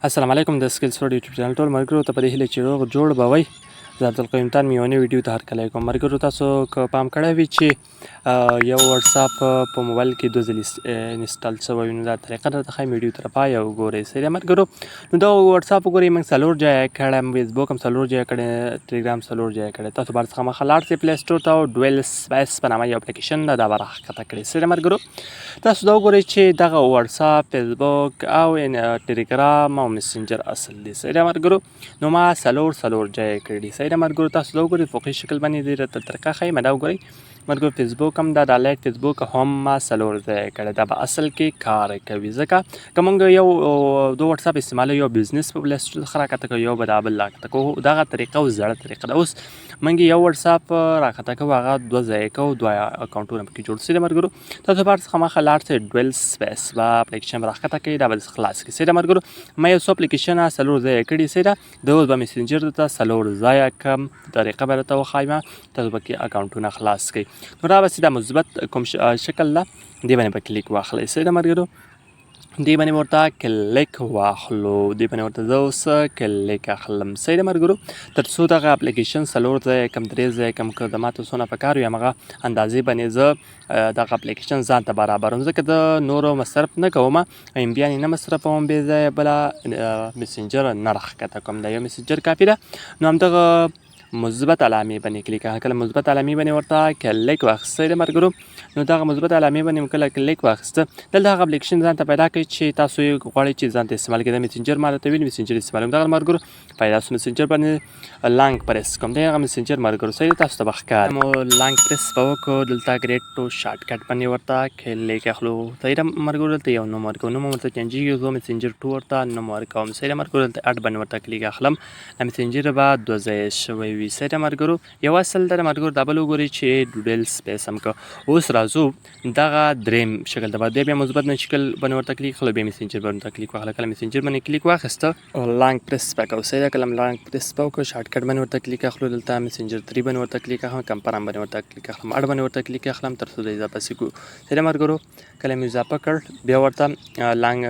السلام علیکم د سکل سټوډ یوټیوب چینل ټول ملګرو ته په دې هیله چې روغ جوړ به وئ. زه عبدالقیوم تان مې یوه نوې ویډیو ته هرکلی کوم. ملګرو تاسو که پام کړی وي چې یو واټساپ په موبایل کې دوه ځلې انسټال شوی وي، نو دا طریقه درته ښایم. ویډیو تر پایه وګورئ. صحیح ده ملګرو. نو دا واټساپ وګورئ موږ څلور ځایه کړی، فیسبوک هم څلور ځایه کړی، ټلیګرام څلور ځایه کړی. تاسو باید څخه مخه لاړ شئ پلی سټور ته او ډویل سپیس په نامه یو اپلکېشن ده، دا به راښکته کړئ. صحیح ده ملګرو. تاسو دا وګورئ چې دغه واټساپ، فیسبوک او ټلیګرام او مسنجر اصل دی. صحیح ده ملګرو. نو ما څلور ځایه کړي. صحیح ده ملګرو. تاسو دا وګورئ فوقي شکل باندې دې درته طریقه ښایم. دا وګورئ ملګرو، فیسبوک هم دا لایک فیسبوک هم ما څلور ځایه کړی. دا به اصل کې کار کوي، ځکه که موږ یو د واټساپ استعمالوو، یو بزنس په پلی سټور څخه راښکته کوو، یو به دا بل راښکته کوو. دغه طریقه اوس زړه طریقه ده. اوس موږ یو واټساپ راښکته کوو، هغه دوه ځایه کوو، دوه اکاونټونه پکې جوړ شي. ملګرو تاسو باید څخه مخه لاړ شئ ډویل سپیس به اپلکېشن به راښکته کوي، دا به خلاص کړي. صحیح ده ملګرو. ما یو څو اپلکېشنه څلور ځایه کړي. صحیح ده. د اوس به مسنجر درته څلور ځایه کړم، طریقه به درته وښایم، تاسو به کې اکاونټونه خلاص کړئ. نو دا بس دا مثبت کوم شکل ده، دې باندې به کلیک واخلئ. صحیح ده ملګرو. دې باندې ورته کلیک واخلو، دې باندې ورته زه اوس کلیک اخلم. صحیح ده ملګرو. تر څو دغه اپلکېشن څلور ځایه کړم، درې ځایه کړم، که د ماته څونه په کار وي همغه اندازې باندې زه دغه اپلکېشن ځان ته برابروم، ځکه د نورو مصرف نه کوم، امبیان یې نه مصرفوم، بې ځایه بله مسنجر نه راښکته کوم. دا یو مسنجر کافي ده. نو همدغه مثبت علامې باندې کلیک، کله مثبت علامې باندې ورته کلیک واخیسته. صحیح ده ملګرو. نو دغه مثبت علامې باندې مو کله کلیک واخیسته، دلته هغه اپلکېشن ځان ته پیدا کړئ چې تاسو یې غواړئ چې ځان ته استعمال کړئ. د مسنجر ما درته ویلي مسنجر استعمالوم. دغه ملګرو پیدا سو مسنجر باندې لانګ پرېس کوم، دی هغه مسنجر ملګرو. صحیح ده. تاسو ته به ښکاري. مو لانګ پرېس به وکړو، دلته کریټ ټو شارټ کټ باندې ورته کلیک اخلو. صحیح ده ملګرو. دلته یو نوم ورکوم، نوم ورته چینجېږي، زه مسنجر ټو ورته نوم ورکوم. صحیح ده ملګرو. دلته اډ باندې ورته کلیک اخلم، د مسنجر به دوه ځایه شوی وي. صحیح ده ملګرو. یو اصل ده ملګرو. دا بل وګورئ چې ډوډل سپیس هم که. اوس راځو دغه دریم شکل ته، بیا مثبت نه شکل باندې ورته کلیک اخلو، بیا مسنجر باندې ورته کلیک واخله. کله مسنجر باندې کلیک واخیسته، لانګ پرېس به کوو. صحیح ده. کله لانګ پرېس به وکړو، شارټ کټ باندې ورته کلیک اخلو، دلته مسنجر 3 باندې ورته کلیک اخلم، کمپرم باندې ورته کلیک اخلم، اډ باندې ورته کلیک اخلم، تر څو د اضافه سي کوو. صحیح ده ملګرو. کله مې اضافه کړ، بیا ورته لانګ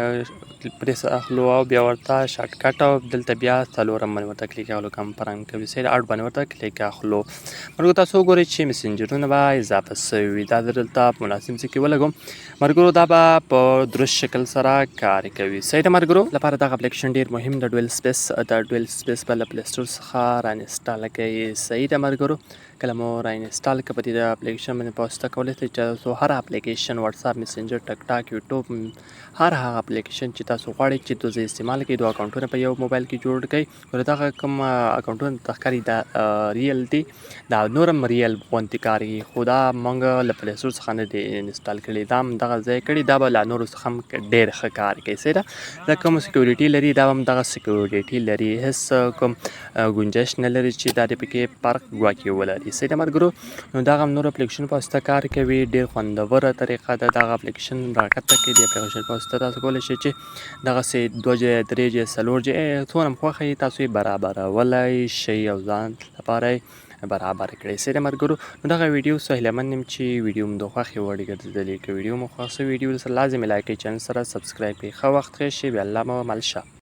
پرېس اخلو او بیا ورته شارټ کټ، او دلته بیا څلورم باندې ورته کلیک اخلو، کمپرم کوي. صحیح ده. اډ باندې ورته کلیک اخلو. ملګرو تاسو وګورئ چې مسنجرونه به اضافه سوي وي. دا دلته په مناسب ځای کې ولګوم. ملګرو دا به په درست شکل سره کار کوي. صحیح ده ملګرو. لپاره دغه اپلکېشن ډېر مهم ده. ډویل سپیس به له پلی سټور څخه رانسټال کړئ. صحیح ده ملګرو. کله مو رانسټال کړه، په دې اپلکېشن باندې پوسته کولی شئ چې تاسو هر اپلکېشن واټساپ، مسنجر، ټک ټاک، یوټیوب، هر هغه اپلکېشن چې تاسو غواړئ چې دوه ځایه استعمال کړئ، دوه اکاونټونه په یو موبایل کې جوړ کړئ. نو دغه کوم اکاونټونه درته ښکاري دا ریل دي، دا نور هم ریل غوندې کاري، خو دا موږ له پلی سټور څخه نه دی انسټال کړي، دا هم دغه ځای کړي، دا به له نورو څخه هم ډېر ښه کار کوي. صحیح ده. دا کوم سکیورټي لري، دا هم دغه سکیورټي لري، هېڅ کوم ګنجایش نه لري چې دا دې پکې فرق ګواکې ولري. صحیح ده ملګرو. نو دغه هم نور اپلکېشن په واسطه کار کوي، ډېر خوندوره طریقه ده. دغه اپلکېشن راښکته کړئ، د اپلکېشن په واسطه تاسو کولی شئ چې دغسې دوه ځایه، درې ځایه، څلور ځایه، څومره هم خوښه وي تاسو یې برابرولی شئ او ځان لپاره یې برابر کړئ. صحیح ده ملګرو. نو دغه ویډیو څه هیله مند یم چې ویډیو مو د خوښې وړ ګرځېدلې. که ویډیو مو خوښ شوې، ویډیو سره لازم یې لایک کړئ، چینل سره سبسکرایب کړئ. ښه وخت ښه شي، بیا الله مو مل شه.